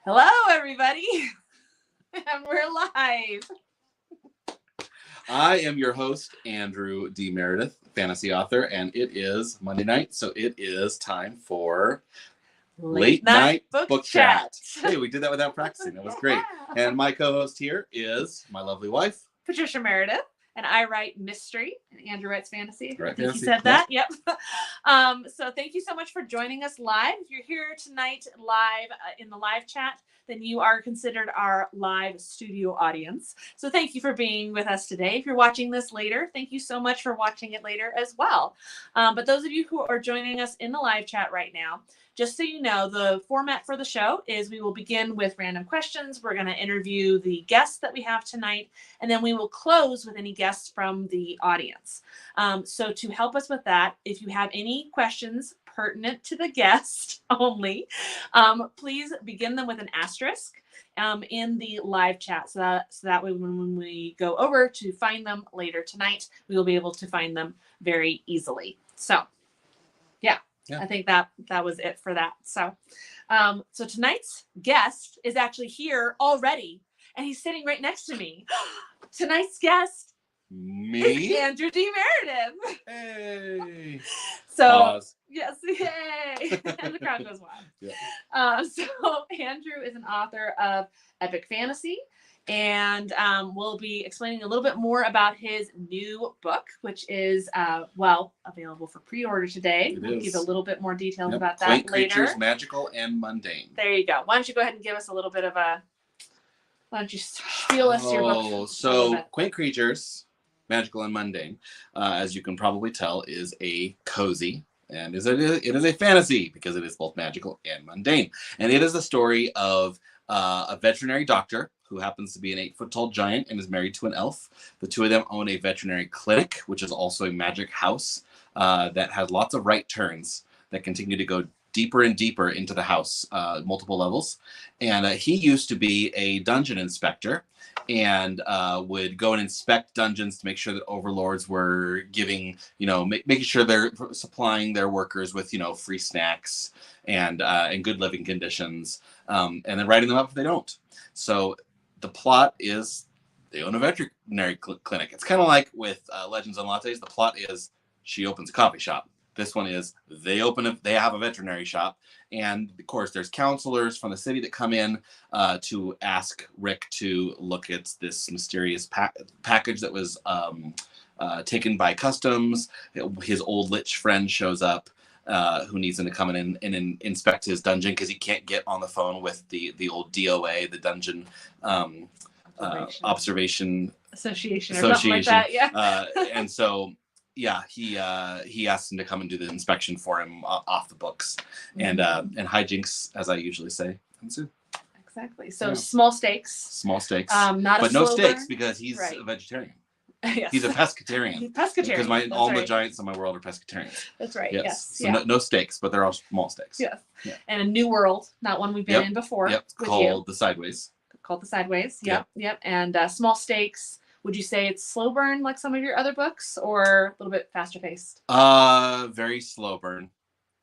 Hello, everybody. And we're live. I am your host, Andrew D Meredith, fantasy author, and it is Monday night, so it is time for Late Night Book Chat. Hey, we did that without practicing. That was great. And my co-host here is my lovely wife, Patricia Meredith. And I write mystery, and Andrew writes fantasy. Right, I think fantasy. he said that. Yep. So thank you so much for joining us live. If you're here tonight live in the live chat, then you are considered our live studio audience. So thank you for being with us today. If you're watching this later, thank you so much for watching it later as well. But those of you who are joining us in the live chat right now, just so you know, the format for the show is we will begin with random questions. We're going to interview the guests that we have tonight, and then we will close with any guests from the audience. So to help us with that, if you have any questions pertinent to the guest only, please begin them with an asterisk in the live chat. So that way when we go over to find them later tonight, we will be able to find them very easily. So, yeah. I think that was it for that. So, so tonight's guest is actually here already, and he's sitting right next to me. Tonight's guest, me, Andrew D Meredith. Hey. So, Pause. yes, yay, and the crowd goes wild. Yeah. So Andrew is an author of epic fantasy. And we'll be explaining a little bit more about his new book, which is, available for pre-order today. We'll give a little bit more details about that Quaint later. Creatures, Magical and Mundane. There you go. Why don't you go ahead and give us a little bit of a, why don't you spiel us your book? So Quaint Creatures, Magical and Mundane, as you can probably tell, is a cozy. And it is a fantasy because it is both magical and mundane. And it is a story of a veterinary doctor who happens to be an 8-foot-tall giant and is married to an elf. The two of them own a veterinary clinic, which is also a magic house that has lots of right turns that continue to go deeper and deeper into the house, multiple levels. And he used to be a dungeon inspector and would go and inspect dungeons to make sure that overlords were giving, making sure they're supplying their workers with, free snacks and good living conditions, and then writing them up if they don't. So the plot is they own a veterinary clinic. It's kind of like with Legends and Lattes. The plot is she opens a coffee shop. This one is they have a veterinary shop. And of course, there's counselors from the city that come in to ask Rick to look at this mysterious package that was taken by customs. His old lich friend shows up who needs him to come in and inspect his dungeon because he can't get on the phone with the old DOA, the Dungeon Observation Association. Or something like that, yeah. And so, yeah, he asked him to come and do the inspection for him off the books, and hijinks, as I usually say, ensue. Exactly. So small stakes. But no stakes because he's a vegetarian. Yes. He's a pescatarian. He's pescatarian. Because all the giants in my world are pescatarians. That's right. Yes. So no stakes, but they're all small stakes. Yes. Yeah. And a new world, not one we've been in before. Yep. Called the Sideways. Yep. And small stakes. Would you say it's slow burn like some of your other books, or a little bit faster paced? Very slow burn.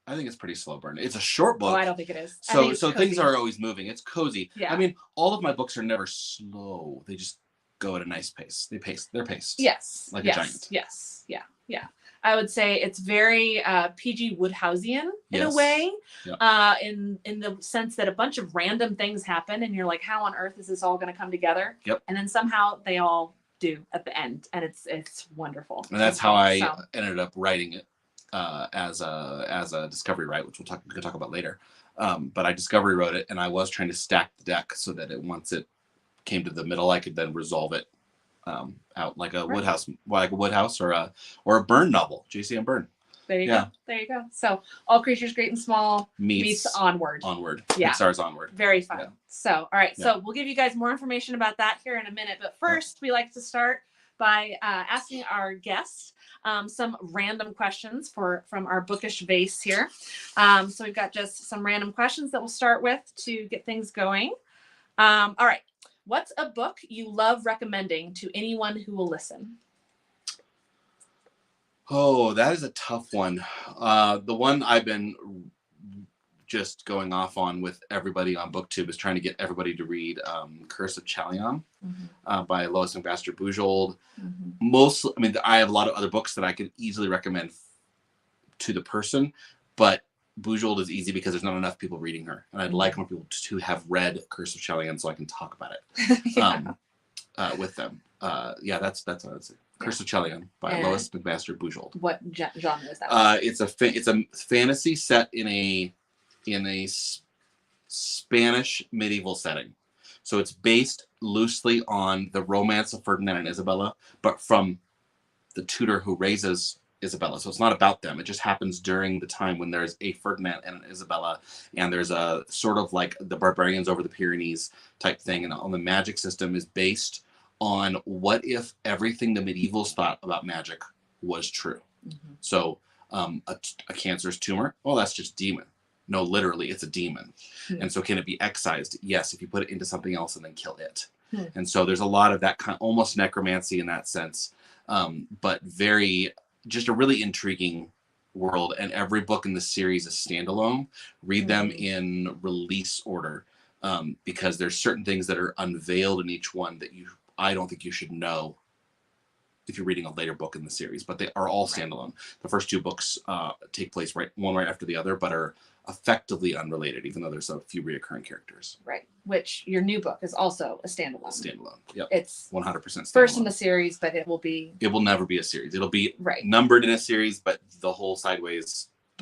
I think it's pretty slow burn. It's a short book. Oh, I don't think it is. So things are always moving. It's cozy. Yeah. I mean, all of my books are never slow. They just go at a nice pace. They're paced. Yes. Like a giant. Yes. Yeah. I would say it's very PG Woodhouseian in a way, in the sense that a bunch of random things happen and you're like, how on earth is this all going to come together? Yep. And then somehow they all do at the end, and it's wonderful. And that's how I ended up writing it as a discovery write, which we could talk about later. But I discovery wrote it, and I was trying to stack the deck so that once it came to the middle, I could then resolve it out like a Woodhouse, or a Byrne novel, JCM Byrne. There you go. So All Creatures Great and Small meets Onward. Yeah. Pixar's Onward. Very fun. Yeah. So, all right. Yeah. So we'll give you guys more information about that here in a minute. But first, we like to start by asking our guests some random questions from our bookish vase here. So we've got just some random questions that we'll start with to get things going. All right. What's a book you love recommending to anyone who will listen? Oh, that is a tough one. The one I've been just going off on with everybody on BookTube is trying to get everybody to read Curse of Chalion by Lois McMaster Bujold. I mean, I have a lot of other books that I could easily recommend to the person, but Bujold is easy because there's not enough people reading her, and I'd like more people to have read Curse of Chalion so I can talk about it with them. That's what I would say. Curse of Chalion by Lois McMaster Bujold. What genre is that? It's a fantasy set in a Spanish medieval setting. So it's based loosely on the romance of Ferdinand and Isabella, but from the tutor who raises Isabella. So it's not about them. It just happens during the time when there's a Ferdinand and an Isabella, and there's a sort of like the barbarians over the Pyrenees type thing. And on the magic system is based on what if everything the medievals thought about magic was true. So a cancerous tumor, well, that's just demon. No, literally, it's a demon. And so can it be excised? Yes, if you put it into something else and then kill it. And so there's a lot of that kind of almost necromancy in that sense, but just a really intriguing world. And every book in the series is standalone. Read them in release order, because there's certain things that are unveiled in each one that I don't think you should know if you're reading a later book in the series, but they are all standalone. The first two books take place one right after the other, but are effectively unrelated, even though there's a few reoccurring characters. Right. Which your new book is also a standalone. Standalone. Yep. It's 100% standalone. First in the series, but it will never be a series. It'll be numbered in a series, but the whole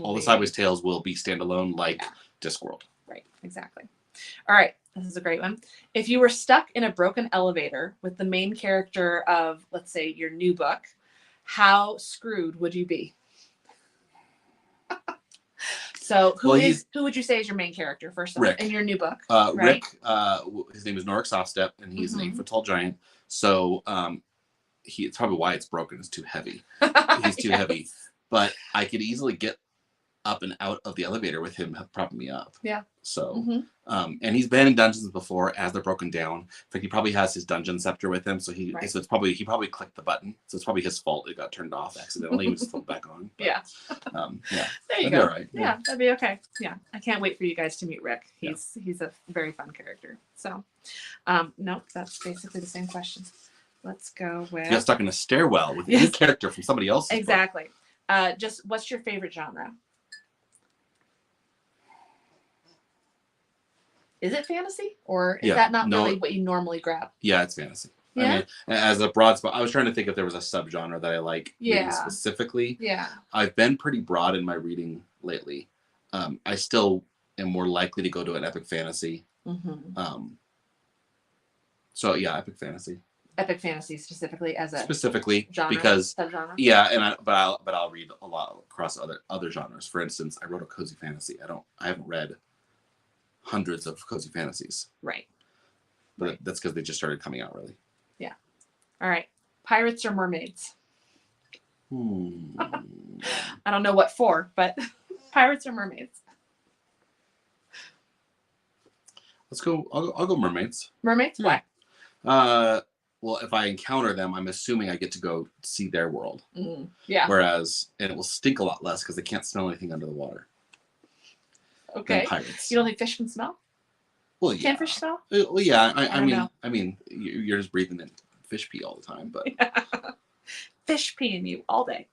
all the sideways tales will be standalone, like Discworld. Right. Exactly. All right. This is a great one. If you were stuck in a broken elevator with the main character of, let's say, your new book, how screwed would you be? So who would you say is your main character first of all, in your new book? Rick, his name is Norik Sofstep, and he's an 8-foot-tall giant. So it's probably why it's broken. It's too heavy. He's too heavy. But I could easily get up and out of the elevator with him propping me up. Yeah. So, and he's been in dungeons before as they're broken down. In fact, he probably has his dungeon scepter with him. So he probably clicked the button. So it's probably his fault it got turned off accidentally. He was just back on. But, there you go. Right. Yeah, that'd be okay. Yeah. I can't wait for you guys to meet Rick. He's a very fun character. So, nope, that's basically the same question. Let's go with. You got stuck in a stairwell with a new character from somebody else. Exactly. Just what's your favorite genre? Is it fantasy, or is that not really what you normally grab? Yeah, it's fantasy. Yeah. I mean, as a broad spot, I was trying to think if there was a subgenre that I like reading specifically. Yeah. I've been pretty broad in my reading lately. I still am more likely to go to an epic fantasy. So yeah, epic fantasy. Epic fantasy specifically genre, because subgenre? But I'll read a lot across other genres. For instance, I wrote a cozy fantasy. I haven't read hundreds of cozy fantasies. Right. But that's because they just started coming out, really. Yeah. All right. Pirates or mermaids? I don't know what for, but pirates or mermaids? Let's go. I'll go mermaids. Mermaids? Yeah. Why? Well, if I encounter them, I'm assuming I get to go see their world. Yeah. Whereas, and it will stink a lot less because they can't smell anything under the water. Okay. Pirates. You don't think fish can smell? Well, yeah. Can fish smell? Well, yeah. I mean, you're just breathing in fish pee all the time, but fish pee in you all day.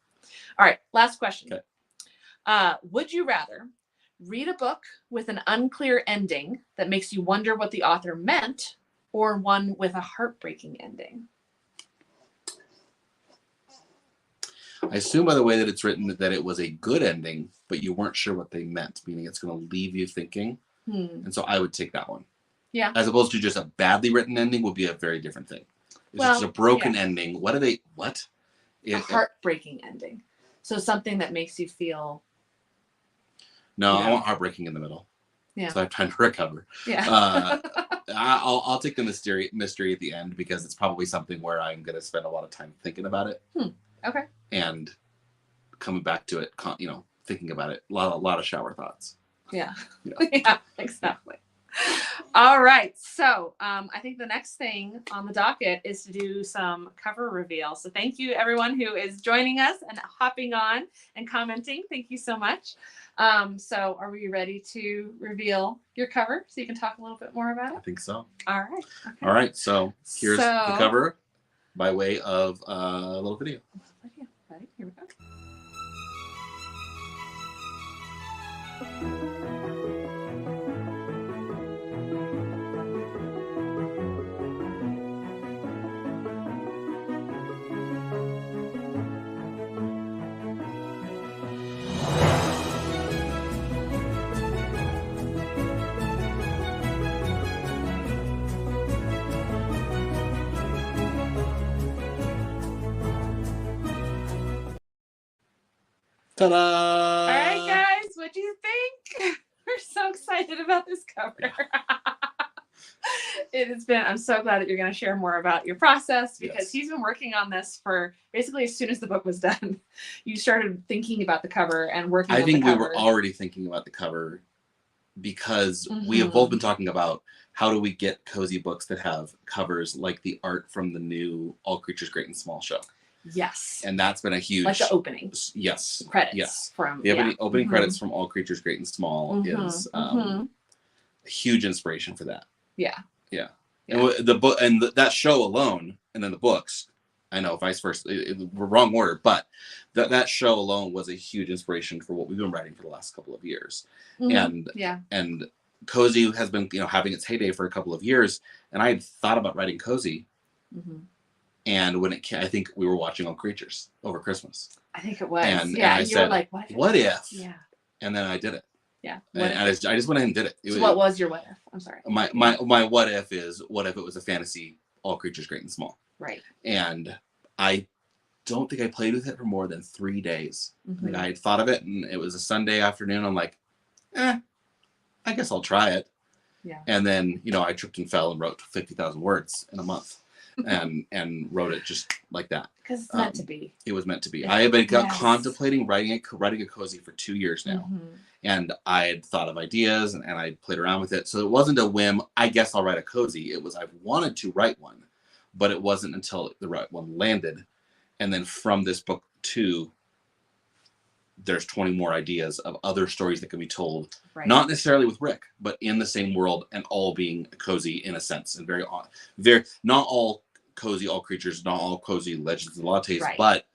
All right. Last question. Okay. Would you rather read a book with an unclear ending that makes you wonder what the author meant, or one with a heartbreaking ending? I assume by the way that it's written that it was a good ending, but you weren't sure what they meant, meaning it's going to leave you thinking. And so I would take that one. Yeah. As opposed to just a badly written ending would be a very different thing. It's just a broken ending. What? A heartbreaking ending. So something that makes you feel. No, I want heartbreaking in the middle. Yeah. So I have time to recover. Yeah. I'll take the mystery at the end because it's probably something where I'm going to spend a lot of time thinking about it. Okay. And coming back to it, thinking about it, a lot of shower thoughts. Yeah. Yeah, exactly. All right. So I think the next thing on the docket is to do some cover reveal. So thank you everyone who is joining us and hopping on and commenting. Thank you so much. So are we ready to reveal your cover so you can talk a little bit more about I it? think so. All right. Okay. All right. So here's the cover by way of a little video. Ready? Here we go. Ta-da! All right, guys, what do you think? We're so excited about this cover. It has been, I'm so glad that you're going to share more about your process because he's been working on this for basically as soon as the book was done. You started thinking about the cover and working on the cover. I think we were already thinking about the cover because we have both been talking about how do we get cozy books that have covers like the art from the new All Creatures Great and Small show. Yes. And that's been a huge... Like the opening. Yes. Credits. Yes. From, the opening credits from All Creatures Great and Small is a huge inspiration for that. Yeah. Yeah. And the book and that show alone, and then the books, I know vice versa, we're wrong order, but that show alone was a huge inspiration for what we've been writing for the last couple of years. And cozy has been having its heyday for a couple of years, and I had thought about writing cozy. And when it came, I think we were watching All Creatures over Christmas. I think it was. And I said, were like, what if? Yeah. And then I did it. Yeah. And I just went ahead and did it. So what was your what if? I'm sorry. My what if is, what if it was a fantasy All Creatures Great and Small? Right. And I don't think I played with it for more than 3 days. Like I had thought of it, and it was a Sunday afternoon. I'm like, I guess I'll try it. Yeah. And then, I tripped and fell and wrote 50,000 words in a month. and wrote it just like that. Because it's meant to be. It was meant to be. I had been contemplating writing a cozy for 2 years now. And I had thought of ideas and I played around with it. So it wasn't a whim, I guess I'll write a cozy. It was, I've wanted to write one, but it wasn't until the right one landed. And then from this book too, there's 20 more ideas of other stories that can be told. Right. Not necessarily with Rick, but in the same world and all being cozy in a sense. And very not all cozy All Creatures, not all cozy Legends and Lattes, but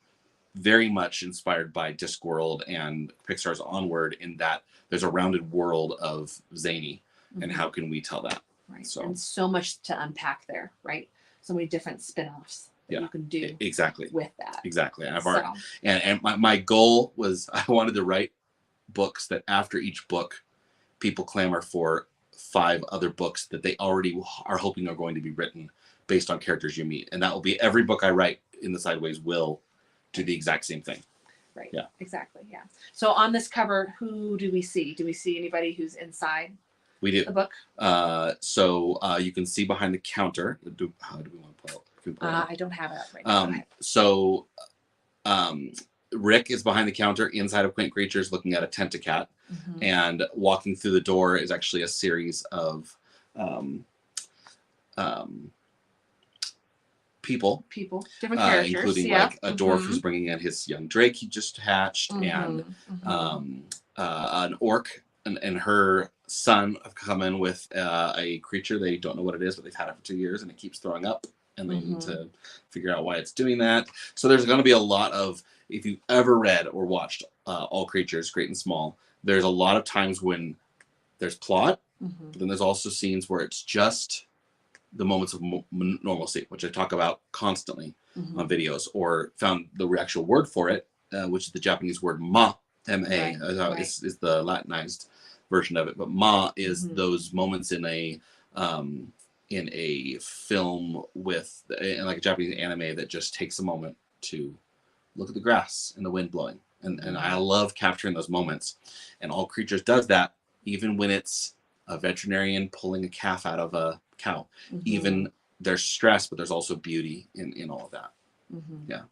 very much inspired by Discworld and Pixar's Onward, in that there's a rounded world of zany, and how can we tell that? Right. So, and so much to unpack there, right? So many different spin-offs that you can do with that. Exactly. And I've already, and my goal was, I wanted to write books that after each book, people clamor for 5 other books that they already are hoping are going to be written based on characters you meet. And that will be every book I write in the Sideways will do the exact same thing. Right. Yeah. Exactly. Yeah. So on this cover, who do we see? Do we see anybody who's inside the book? So you can see behind the counter. How do we want to pull it? I don't have it up right now. So Rick is behind the counter inside of Quaint Creatures looking at a Tentacat. And walking through the door is actually a series of people, different characters, including like a dwarf who's bringing in his young drake he just hatched, and an orc and her son have come in with a creature. They don't know what it is, but they've had it for 2 years and it keeps throwing up, and they need to figure out why it's doing that. So there's going to be a lot of, if you've ever read or watched All Creatures Great and Small, there's a lot of times when there's plot, but then there's also scenes where it's just the moments of normalcy, which I talk about constantly on videos, or found the actual word for it, which is the Japanese word ma, M-A, is the Latinized version of it. But ma is those moments in a film with, in like a Japanese anime, that just takes a moment to look at the grass and the wind blowing. And I love capturing those moments. And All Creatures does that, even when it's a veterinarian pulling a calf out of a cow. Even there's stress, but there's also beauty in all of that. Yeah.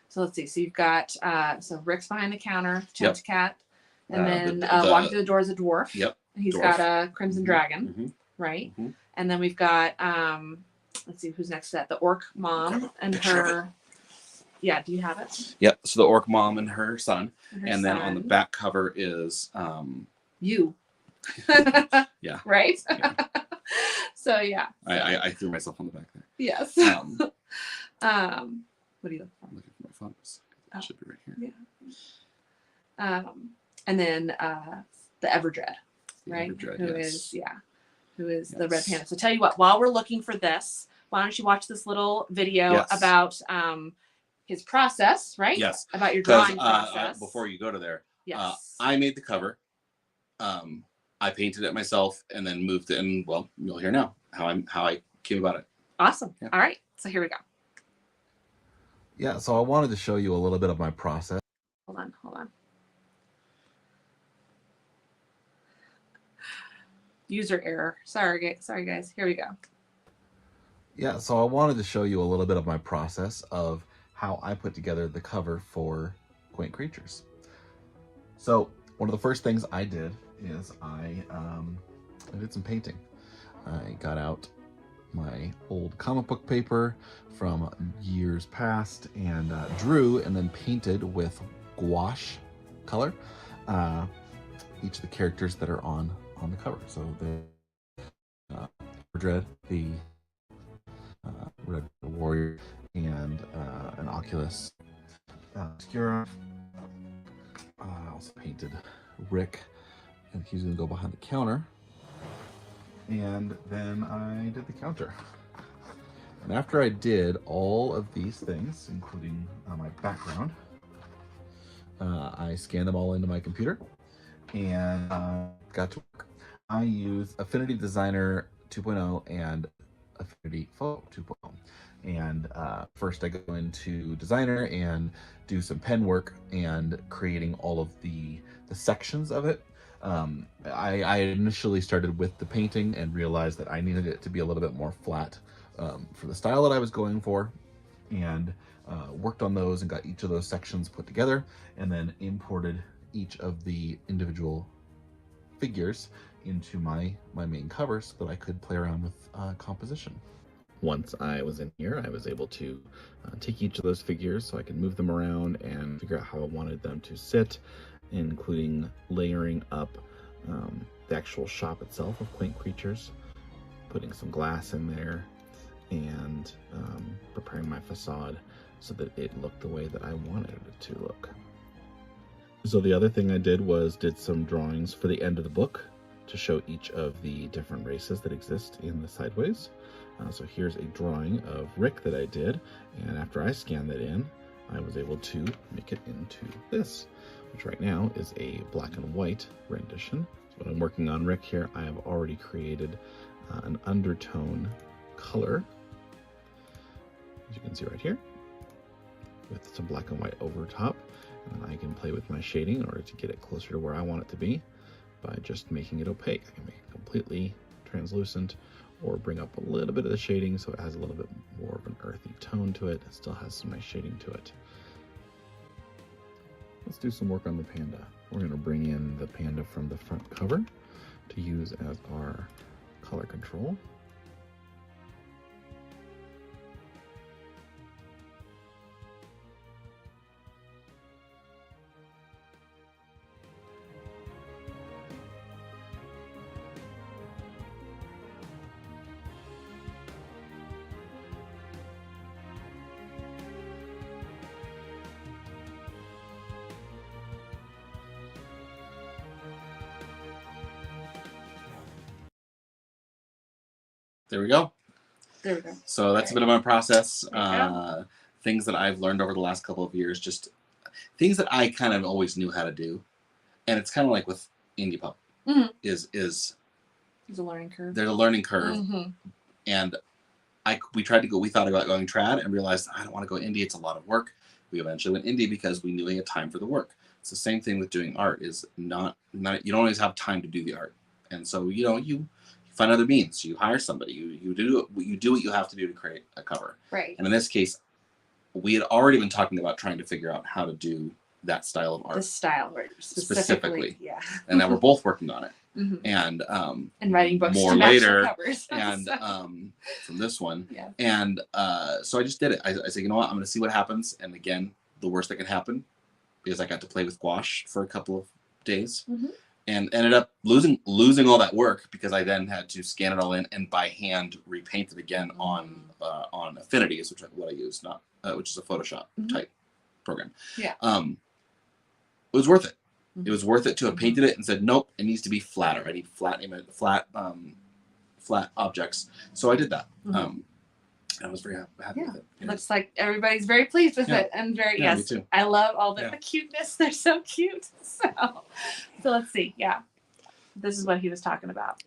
So let's see. So you've got so Rick's behind the counter, Tentacat, and then walking through the door is a dwarf. Yep. He's Dwarf. got a Crimson Dragon, Mm-hmm. right? Mm-hmm. And then we've got, let's see who's next to that. The Orc Mom and her. Yeah, do you have it? Yep. So the Orc Mom and her son. And then on the back cover is you. Yeah. Right? Yeah. So yeah. I threw myself on the back there. Yes. What are you looking for? I'm looking for my photos. It should be right here. Yeah. And then the Everdread, right? Everdread, Who yes. is the Red Panda. So tell you what, while we're looking for this, why don't you watch this little video about his process, right? Yes. About your drawing Because process. before you go to there, yes. I made the cover. I painted it myself and then moved it, and well, you'll hear now how I came about it. Awesome. Yeah. All right. So here we go. Yeah, so I wanted to show you a little bit of my process. Hold on. User error. Sorry guys. Here we go. Yeah, so I wanted to show you a little bit of my process of how I put together the cover for Quaint Creatures. So one of the first things I did is I did some painting. I got out my old comic book paper from years past and drew and then painted with gouache color each of the characters that are on the cover. So the Dread, the Red Warrior, and an Oculus Obscura. I also painted Rick, and he's going to go behind the counter. And then I did the counter. And after I did all of these things, including my background, I scanned them all into my computer and got to work. I use Affinity Designer 2.0 and Affinity Photo 2.0. And first I go into Designer and do some pen work and creating all of the sections of it. I initially started with the painting and realized that I needed it to be a little bit more flat for the style that I was going for, and worked on those and got each of those sections put together, and then imported each of the individual figures into my main cover so that I could play around with composition. Once I was in here, I was able to take each of those figures so I could move them around and figure out how I wanted them to sit, including layering up the actual shop itself of Quaint Creatures, putting some glass in there, and preparing my facade so that it looked the way that I wanted it to look. So the other thing I did some drawings for the end of the book to show each of the different races that exist in the Sideways. So here's a drawing of Rick that I did, and after I scanned that in, I was able to make it into this, which right now is a black and white rendition. So when I'm working on Rick here, I have already created an undertone color, as you can see right here, with some black and white over top. And I can play with my shading in order to get it closer to where I want it to be by just making it opaque. I can make it completely translucent or bring up a little bit of the shading so it has a little bit more of an earthy tone to it. It still has some nice shading to it. Let's do some work on the panda. We're going to bring in the panda from the front cover to use as our color control. There we go. There we go. So that's a bit of my process. There Things that I've learned over the last couple of years, just things that I kind of always knew how to do. And it's kind of like with Indie Pop. Mm-hmm. There's a learning curve. There's a learning curve. Mm-hmm. And we thought about going trad and realized I don't want to go indie. It's a lot of work. We eventually went indie because we knew we had time for the work. It's the same thing with doing art, is not you don't always have time to do the art. And so, you find other means. You hire somebody. You do what you have to do to create a cover. Right. And in this case, we had already been talking about trying to figure out how to do that style of art. The style, right? Specifically. Yeah. And now we're both working on it. and writing books more to match later, the covers. and So, from this one, yeah. and so I just did it. I said, you know what, I'm going to see what happens. And again, the worst that can happen is I got to play with gouache for a couple of days, and ended up losing all that work because I then had to scan it all in and by hand repaint it again on Affinities, which is what I use, not which is a Photoshop type program. Yeah. It was worth it. It was worth it to have painted it and said, nope, it needs to be flatter. I need flat objects. So I did that. I was very happy with it. It looks like everybody's very pleased with it, and very me yes. too. I love all the cuteness. They're so cute. So let's see. Yeah, this is what he was talking about.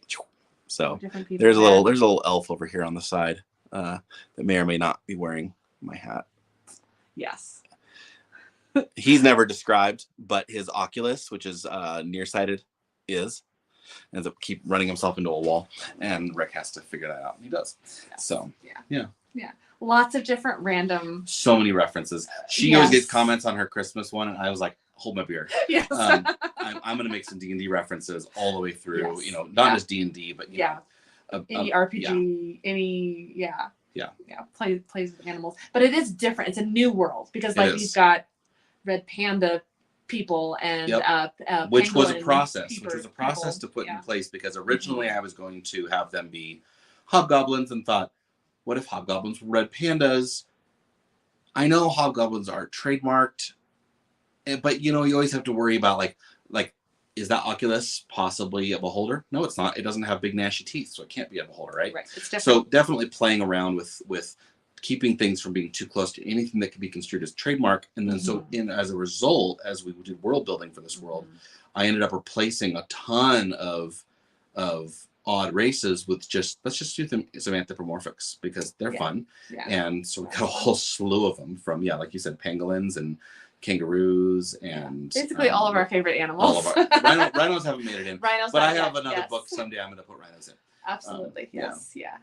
So Different people. there's a little elf over here on the side that may or may not be wearing my hat. Yes. He's never described, but his oculus, which is nearsighted, ends up keep running himself into a wall, and Rick has to figure that out, and he does. Yes. So yeah. Lots of different random. So many references. She always gets comments on her Christmas one, and I was like, hold my beer. Yes. I'm gonna make some D&D references all the way through. Yes. You know, not just D&D, but you know, any RPG, any plays with animals, but it is different. It's a new world because like we've got red panda people and which was a process to put in Yeah. place, because originally I was going to have them be hobgoblins and thought, what if hobgoblins were red pandas? I know hobgoblins are trademarked, but you know, you always have to worry about like is that oculus possibly a beholder? No, it's not. It doesn't have big gnashy teeth, so it can't be a beholder, right? Right. It's different. So definitely playing around with keeping things from being too close to anything that could be construed as trademark. And then so as a result, as we did world building for this world, I ended up replacing a ton of odd races with let's just do some anthropomorphics because they're fun. Yeah. And so we got a whole slew of them from, like you said, pangolins and kangaroos and basically all of our favorite animals. All of our rhinos haven't made it in. Rhinos, but I have another book someday I'm going to put rhinos in. Absolutely. Yes. Yeah.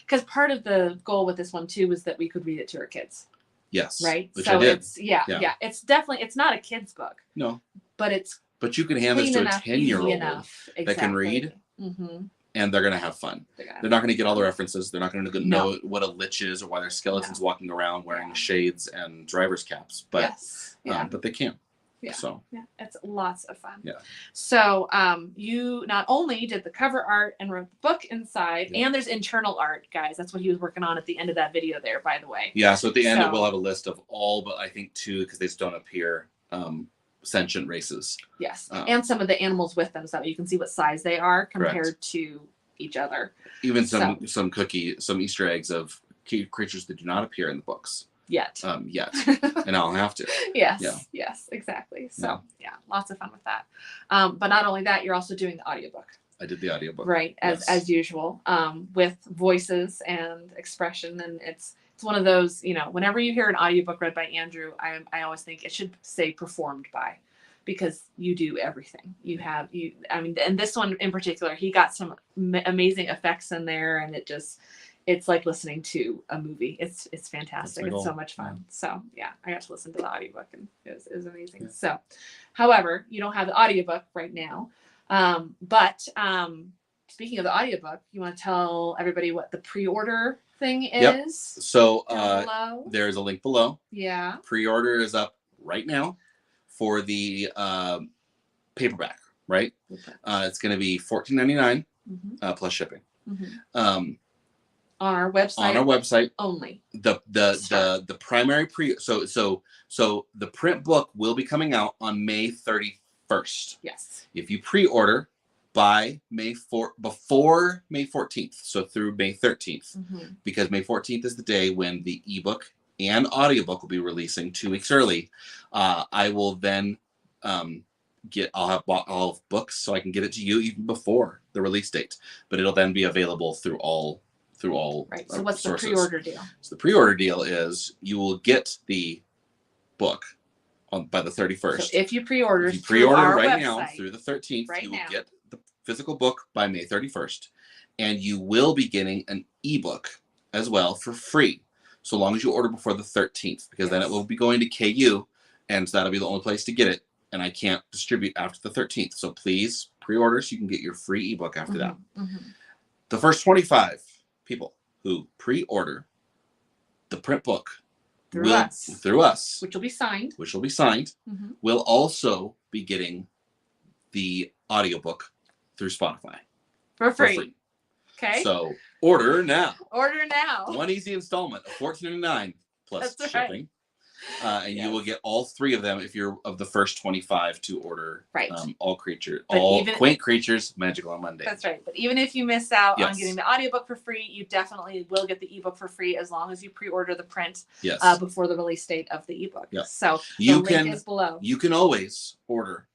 Because part of the goal with this one too was that we could read it to our kids. Yes. Right. Which so I did. It's definitely, it's not a kid's book. No. But you can hand this to a 10-year-old that can read, and they're going to have fun. They're not going to get all the references. They're not going to know what a lich is or why there's skeletons walking around wearing shades and driver's caps. But but they can. Yeah. So it's lots of fun. Yeah. So you not only did the cover art and wrote the book inside, and there's internal art, guys. That's what he was working on at the end of that video there, by the way. Yeah. So at the end, it will have a list of all, but I think 2, because they just don't appear, sentient races. Yes. And some of the animals with them, so that you can see what size they are compared to each other. Even some Easter eggs of creatures that do not appear in the books. Yet. And I'll have to. Yes, exactly. So lots of fun with that. But not only that, you're also doing the audiobook. I did the audiobook. Right, as usual, with voices and expression. And it's one of those, whenever you hear an audiobook read by Andrew, I always think it should say performed by, because you do everything. And this one in particular, he got some amazing effects in there, and it's like listening to a movie. It's fantastic. It's so much fun. So I got to listen to the audiobook, and it was amazing. Yeah. So, however, you don't have the audiobook right now. But speaking of the audiobook, you want to tell everybody what the pre-order thing is? Yep. So there's a link below. Yeah. Pre-order is up right now for the paperback, right? It's going to be $14.99 plus shipping. On our website only. The primary so the print book will be coming out on May 31st. Yes. If you pre-order by before May 14th, so through May 13th, because May 14th is the day when the ebook and audiobook will be releasing 2 weeks early. I will then I'll have books, so I can get it to you even before the release date, but it'll then be available through all right. So what's sources. The pre-order deal? So the pre-order deal is you will get the book by the 31st. So if you pre-order right now through the 13th, you will get the physical book by May 31st, and you will be getting an ebook as well for free, so long as you order before the 13th, because then it will be going to KU, and so that'll be the only place to get it, and I can't distribute after the 13th. So please Pre-order so you can get your free ebook after that. Mm-hmm. The first 25 people who pre-order the print book Through us, which will be signed, mm-hmm. will also be getting the audiobook through Spotify for free. Okay. So order now. Order now. One easy installment of $14.99 plus That's shipping. Right. And you will get all 3 of them if you're of the first 25 to order all Quaint Creatures, Magical on Monday. That's right. But even if you miss out on getting the audiobook for free, you definitely will get the ebook for free as long as you pre-order the print before the release date of the ebook. Yes. So the link is below. You can always order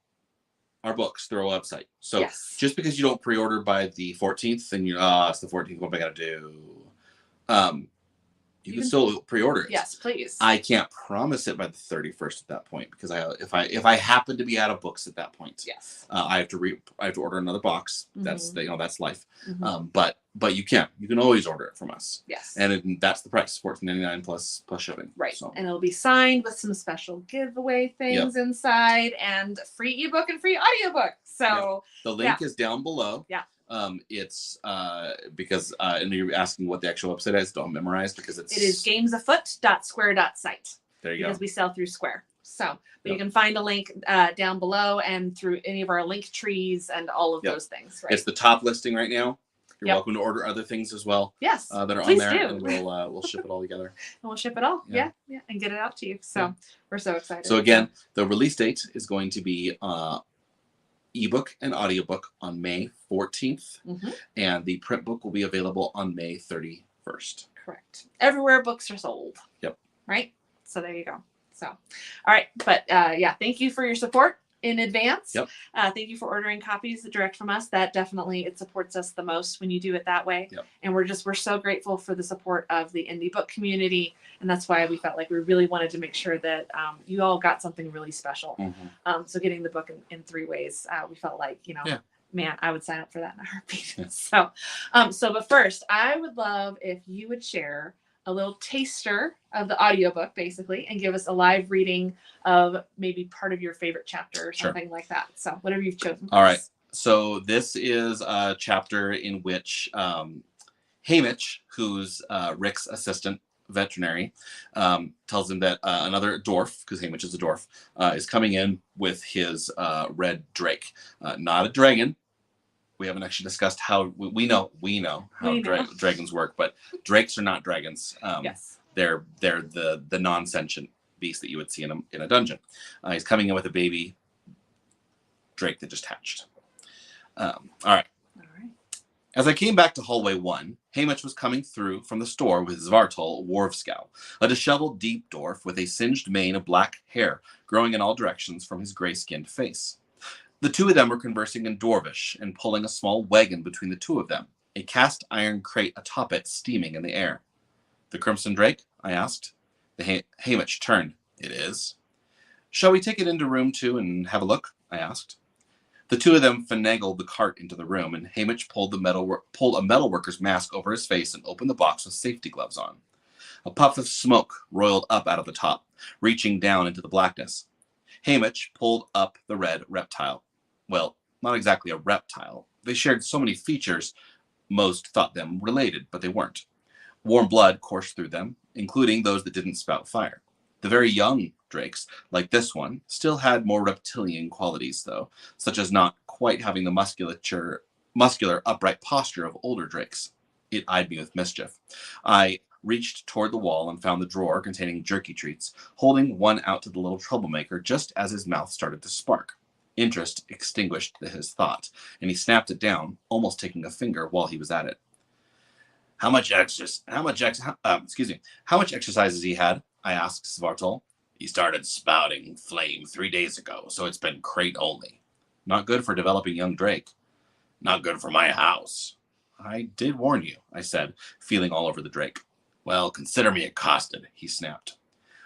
our books through our website. So just because you don't pre-order by the 14th and you're, it's the 14th, what am I going to do? You can still pre-order it. Yes, please. I can't promise it by the 31st at that point because if I happen to be out of books at that point, I have to order another box. Mm-hmm. That's life. Mm-hmm. But you can always order it from us. Yes. And that's the price, $14.99 plus shipping. Right. So. And it'll be signed with some special giveaway things inside and free ebook and free audiobook. So the link is down below. Yeah. It's because and you're asking what the actual website is. Don't memorize because it is gamesafoot.square.site. There you go. Because we sell through Square. So, but you can find a link down below and through any of our link trees and all of those things. Right. It's the top listing right now. You're welcome to order other things as well. Yes, that are please on there, do. and we'll ship it all together. And we'll ship it all. Yeah, and get it out to you. So we're so excited. So again, the release date is going to be ebook and audiobook on May 14th, and the print book will be available on May 31st. Correct. Everywhere books are sold. Yep. Right? So there you go. So, all right. But thank you for your support in advance. Yep. Thank you for ordering copies direct from us. That definitely, it supports us the most when you do it that way. Yep. And we're so grateful for the support of the indie book community. And that's why we felt like we really wanted to make sure that you all got something really special. Mm-hmm. So getting the book in 3 ways, we felt like, man, I would sign up for that in a heartbeat. But first, I would love if you would share a little taster of the audiobook, basically, and give us a live reading of maybe part of your favorite chapter or something like that. So whatever you've chosen. All right. So this is a chapter in which Haymitch, who's Rick's assistant veterinary, tells him that another dwarf, because Haymitch is a dwarf, is coming in with his red drake. Not a dragon. We haven't actually discussed how we know how dragons work, but drakes are not dragons. They're the non-sentient beast that you would see in a dungeon. He's coming in with a baby drake that just hatched. All right. As I came back to hallway 1, Haymitch was coming through from the store with Svartol Warvskow, a disheveled deep dwarf with a singed mane of black hair growing in all directions from his gray-skinned face. The 2 of them were conversing in Dwarvish and pulling a small wagon between the 2 of them, a cast iron crate atop it steaming in the air. The Crimson Drake? I asked. The Haymitch turned. It is. Shall we take it into room 2 and have a look? I asked. The 2 of them finagled the cart into the room, and Haymitch pulled a metalworker's mask over his face and opened the box with safety gloves on. A puff of smoke roiled up out of the top, reaching down into the blackness. Haymitch pulled up the red reptile. Well, not exactly a reptile. They shared so many features, most thought them related, but they weren't. Warm blood coursed through them, including those that didn't spout fire. The very young drakes, like this one, still had more reptilian qualities, though, such as not quite having the muscular, upright posture of older drakes. It eyed me with mischief. I reached toward the wall and found the drawer containing jerky treats, holding one out to the little troublemaker just as his mouth started to spark. Interest extinguished his thought, and he snapped it down, almost taking a finger while he was at it. How much exercise has he had? I asked Svartol. He started spouting flame 3 days ago, so it's been crate only. Not good for developing young drake. Not good for my house. I did warn you, I said, feeling all over the drake. Well, consider me accosted, he snapped.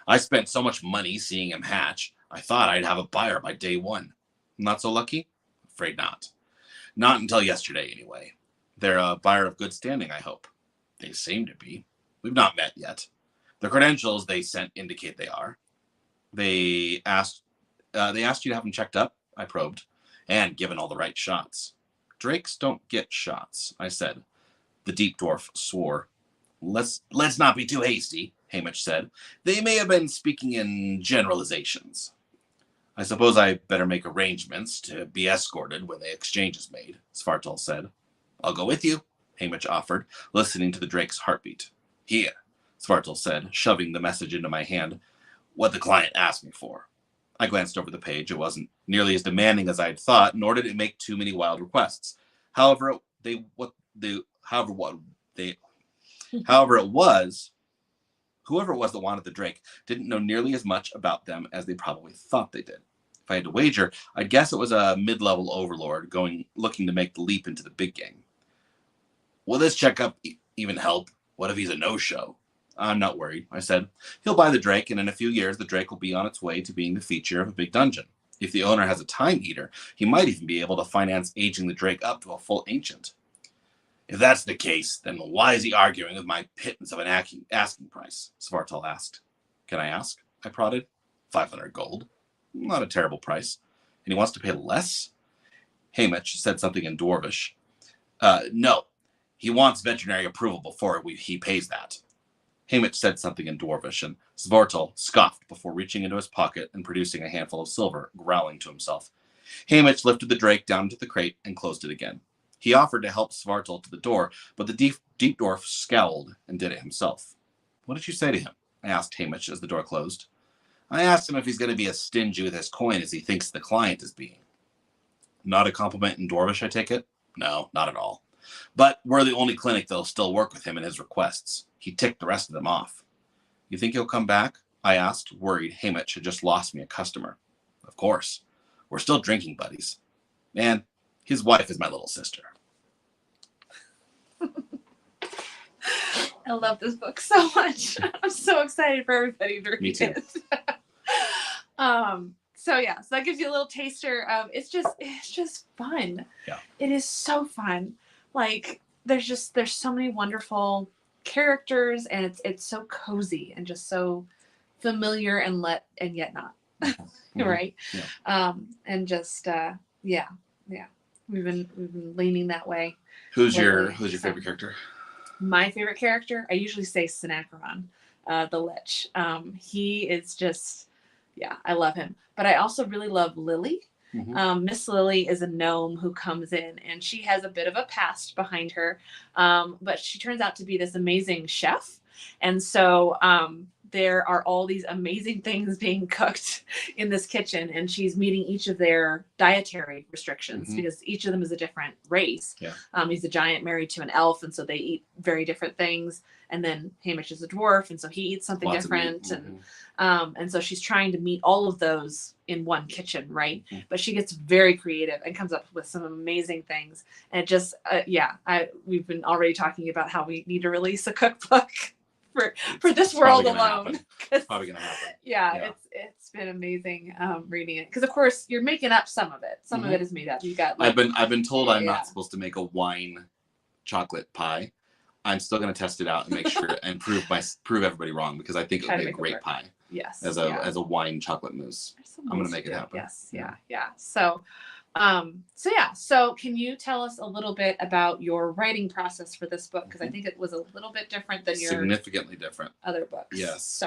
I spent so much money seeing him hatch, I thought I'd have a buyer by day 1. Not so lucky? Afraid not. Not until yesterday, anyway. They're a buyer of good standing, I hope. They seem to be. We've not met yet. The credentials they sent indicate they are. They asked you to have them checked up? I probed. and given all the right shots. Drakes don't get shots, I said. The deep dwarf swore. Let's not be too hasty, Hamish said. They may have been speaking in generalizations. I suppose I better make arrangements to be escorted when the exchange is made, Svartal said. I'll go with you, Hamish offered, listening to the drake's heartbeat. Here, Svartal said, shoving the message into my hand. What the client asked me for. I glanced over the page. It wasn't nearly as demanding as I had thought, nor did it make too many wild requests. However, it was, whoever it was that wanted the drake didn't know nearly as much about them as they probably thought they did. If I had to wager, I'd guess it was a mid-level overlord looking to make the leap into the big game. Will this checkup even help? What if he's a no-show? I'm not worried, I said. He'll buy the drake, and in a few years, the drake will be on its way to being the feature of a big dungeon. If the owner has a time eater, he might even be able to finance aging the drake up to a full ancient. If that's the case, then why is he arguing with my pittance of an asking price? Svartal asked. Can I ask? I prodded. 500 gold. Not a terrible price. And he wants to pay less? Hamish said something in Dwarvish. No. He wants veterinary approval before he pays that. Hamish said something in Dwarvish, and Svartal scoffed before reaching into his pocket and producing a handful of silver, growling to himself. Hamish lifted the drake down into the crate and closed it again. He offered to help Svartal to the door, but the deep dwarf scowled and did it himself. What did you say to him? I asked Hamish as the door closed. I asked him if he's going to be as stingy with his coin as he thinks the client is being. Not a compliment in Dwarvish, I take it? No, not at all. But we're the only clinic that'll still work with him in his requests. He ticked the rest of them off. You think he'll come back? I asked, worried Hamish had just lost me a customer. Of course. We're still drinking buddies. Man, his wife is my little sister. I love this book so much. I'm so excited for everybody to read Me too. it. So that gives you a little taster of it's just fun. Yeah. It is so fun. Like there's so many wonderful characters, and it's so cozy and just so familiar and yet not. Mm-hmm. Right? Yeah. And just yeah. We've been leaning that way. Who's your favorite character? My favorite character, I usually say Sennacheron, the Lich. He is just, I love him. But I also really love Lily. Mm-hmm. Miss Lily is a gnome who comes in, and she has a bit of a past behind her, but she turns out to be this amazing chef. And so there are all these amazing things being cooked in this kitchen, and she's meeting each of their dietary restrictions because each of them is a different race. Yeah. He's a giant married to an elf, and so they eat very different things. And then Hamish is a dwarf, and so he eats something different. And so she's trying to meet all of those in one kitchen, right? Mm-hmm. But she gets very creative and comes up with some amazing things. And it just, we've been already talking about how we need to release a cookbook for this world alone. It's probably gonna happen. Yeah. It's been amazing reading it, because of course you're making up some of it. Some of it is made up. You got. I've been told I'm not supposed to make a wine chocolate pie. I'm still gonna test it out and make sure and prove everybody wrong, because I think it would be a great pie. Yes. As a wine chocolate mousse. I'm gonna make it happen. Yes. Yeah. So can you tell us a little bit about your writing process for this book? Because I think it was a little bit different than your significantly different other books. Yes.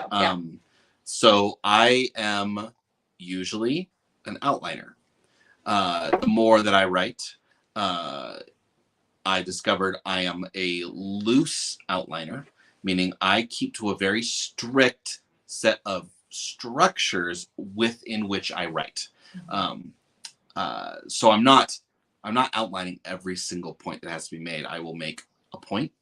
So I am usually an outliner. The more that I write, I discovered I am a loose outliner, meaning I keep to a very strict set of structures within which I write. So I'm not outlining every single point that has to be made. I will make a point,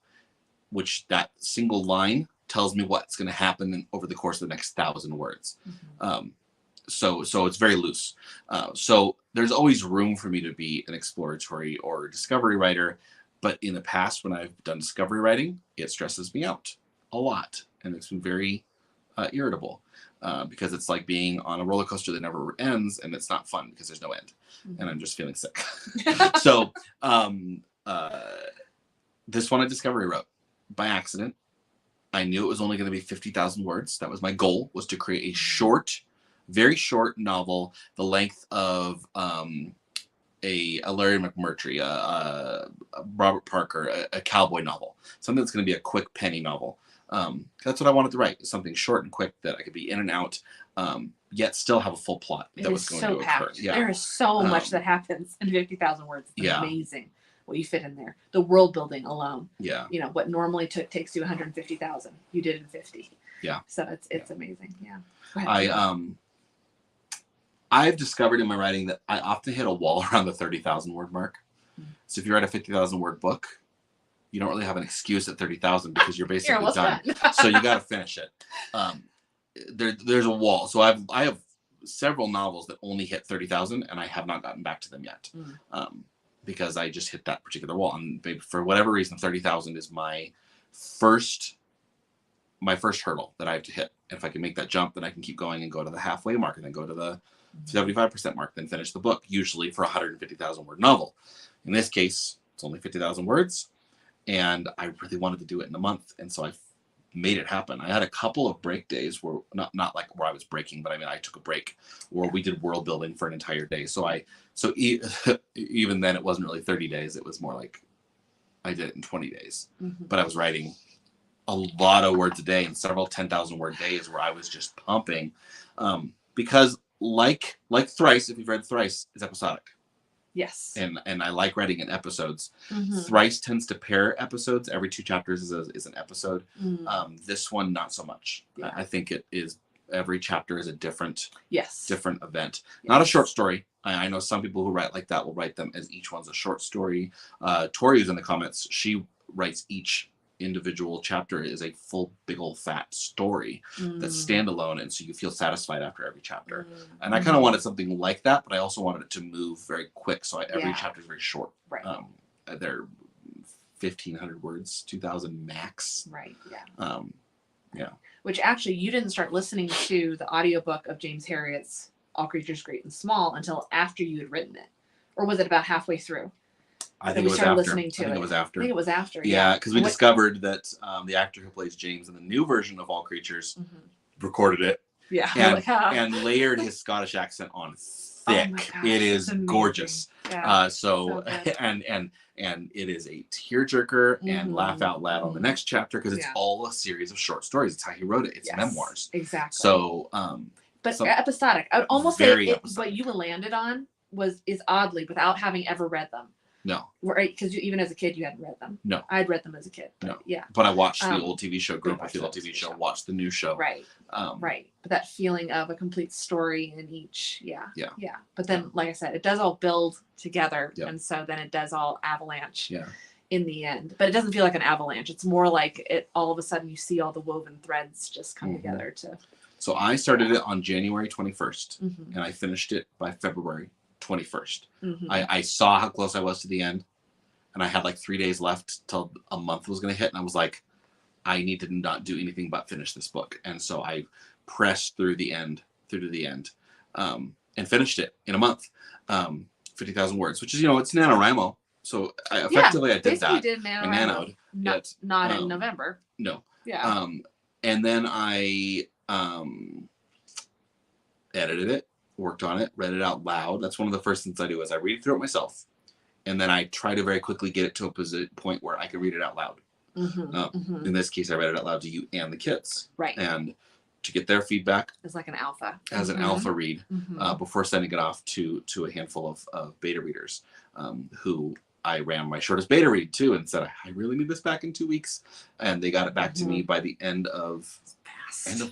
which that single line tells me what's going to happen over the course of the next 1,000 words. So it's very loose. So there's always room for me to be an exploratory or discovery writer. But in the past, when I've done discovery writing, it stresses me out a lot. And it's been very irritable because it's like being on a roller coaster that never ends, and it's not fun because there's no end. And I'm just feeling sick. So this one I discovery wrote by accident. I knew it was only going to be 50,000 words. That was my goal, was to create a short, very short novel, the length of a Larry McMurtry, a Robert Parker, a cowboy novel, something that's going to be a quick penny novel. That's what I wanted to write, something short and quick that I could be in and out, yet still have a full plot that was going to occur. Packed. Yeah. There is so much that happens in 50,000 words. It's Yeah. amazing what you fit in there. The world building alone. Yeah. You know, what normally takes you 150,000, you did in 50. Yeah. So it's amazing. Yeah. Go ahead. I've discovered in my writing that I often hit a wall around the 30,000 word mark. So if you write a 50,000 word book, you don't really have an excuse at 30,000 because you're basically done. So you got to finish it. There's a wall. So I have several novels that only hit 30,000 and I have not gotten back to them yet. Because I just hit that particular wall. And for whatever reason, 30,000 is my first hurdle that I have to hit. And if I can make that jump, then I can keep going and go to the halfway mark and then go to the 75% mark, then finish the book, usually for a 150,000 word novel. In this case, it's only 50,000 words. And I really wanted to do it in a month. And so I made it happen. I had a couple of break days where not like where I was breaking, but I mean, I took a break where we did world building for an entire day. So even then it wasn't really 30 days. It was more like I did it in 20 days, but I was writing a lot of words a day and several 10,000 word days where I was just pumping, because like Thrice, if you've read Thrice, it's episodic. Yes. And I like writing in episodes. Thrice tends to pair episodes. Every 2 chapters is an episode. This one, not so much. Yeah. I think it is every chapter is a different event. Yes. Not a short story. I know some people who write like that will write them as each one's a short story. Tori, who's in the comments, she writes each individual chapter is a full big old fat story that's standalone, and so you feel satisfied after every chapter. And I kind of wanted something like that, but I also wanted it to move very quick, so every chapter is very short. Right. They're 1,500 words, 2,000 max. Right. Yeah. Which actually, you didn't start listening to the audiobook of James Herriot's All Creatures Great and Small until after you had written it, or was it about halfway through? I think it was after. I think it was after. Yeah, because we discovered that the actor who plays James in the new version of All Creatures recorded it. Yeah. And layered his Scottish accent on thick. Oh gosh, it is gorgeous. Yeah. So and it is a tearjerker and laugh out loud on the next chapter because it's all a series of short stories. It's how he wrote it. It's memoirs. Exactly. So but episodic. I would almost say what you landed on is oddly without having ever read them. No. Right, because even as a kid, you hadn't read them. No. I had read them as a kid. But, no. Yeah. But I watched the old TV show, grew up with the old TV show, watched the new show. Right. Right. But that feeling of a complete story in each. Yeah. But then, like I said, it does all build together. Yep. And so then it does all avalanche in the end. But it doesn't feel like an avalanche. It's more like it all of a sudden you see all the woven threads just come together to. So I started it on January 21st and I finished it by February 21st. I saw how close I was to the end, and I had like 3 days left till a month was going to hit, and I was like, I need to not do anything but finish this book. And so I pressed through to the end, and finished it in a month. 50,000 words, which is, it's NaNoWriMo. So I did that. Did I nanoed. Not in November. No. Yeah. And then I edited it, worked on it, read it out loud. That's one of the first things I do is I read through it myself. And then I try to very quickly get it to a point where I can read it out loud. In this case, I read it out loud to you and the kids. Right. And to get their feedback. It's like an alpha. As an alpha read before sending it off to a handful of beta readers who I ran my shortest beta read to and said, I really need this back in 2 weeks. And they got it back to me by the end of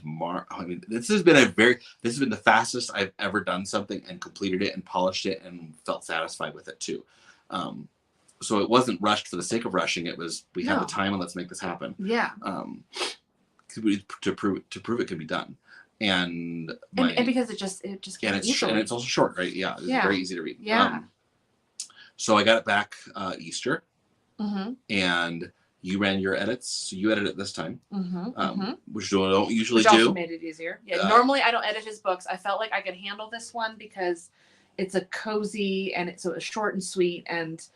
March. I mean, this has been the fastest I've ever done something and completed it and polished it and felt satisfied with it too. So it wasn't rushed for the sake of rushing. It was, we have the time and let's make this happen. Yeah. To prove it can be done. And because it just and it's also short, right? Yeah. It's very easy to read. Yeah. So I got it back Easter and you ran your edits. So you edited it this time, which you don't usually do. Which also made it easier. Yeah. Normally I don't edit his books. I felt like I could handle this one because it's a cozy and it's short and sweet. And